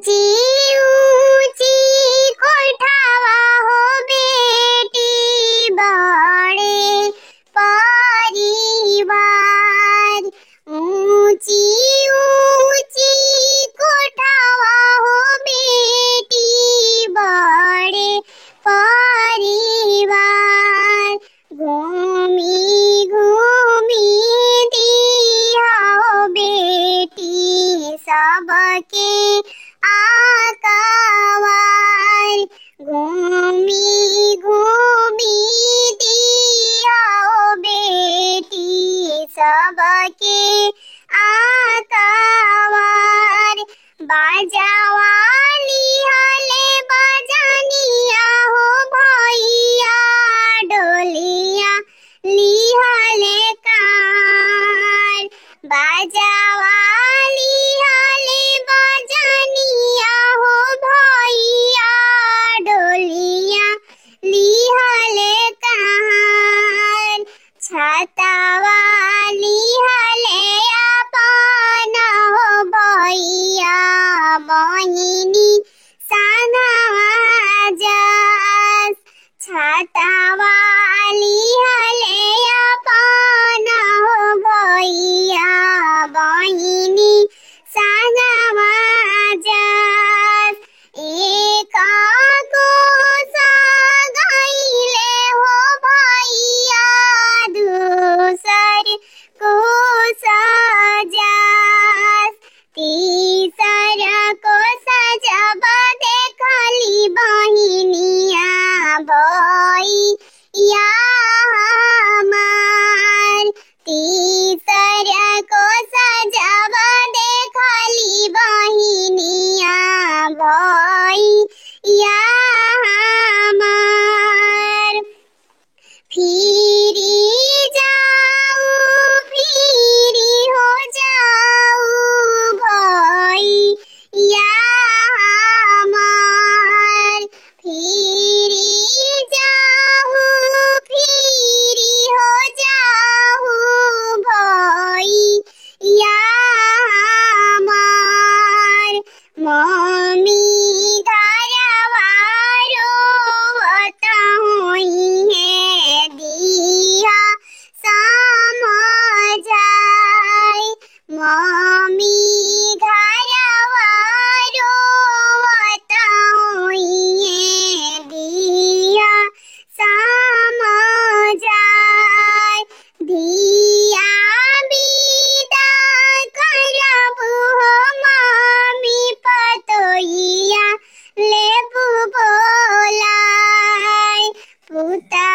ऊंची कोठावा हो बेटी बड़े परिवार। ऊंची ऊंची कोठावा हो बेटी बड़े परिवार। घूमी घूमी दिया हो बेटी सबके आकावार। घूमी घूमी दिया हो बेटी सबके आकावार। बाजावाली हले बजनिया हो भैया डोलिया लिहले कार। बाजावाली हले बजनिया हो भैया डोलिया लिहले कार। छातावाली हले अपन हो भैया बहिनी सानावा जस। छातावाली हले अपन हो भैया बहिनी सानावा जस। एक कोस गईले हो भैया दूसर कोस जस। तीसर कोस जब देखली बहिनिया भैया हमार। तीसर कोस जब देखली बहिनिया भैया हमार। फिरी जाऊ फिरी हो जाऊ भैया हमार। फिरी जाऊ फिरी हो जाऊ भैया हमार। मम्मी घरवारो होई है दिया समझाई। मम्मी घरवारो होई है दिया समझाई। दिया विदा करबू हो मम्मी पतोहिया लेबू बोलाई। पुता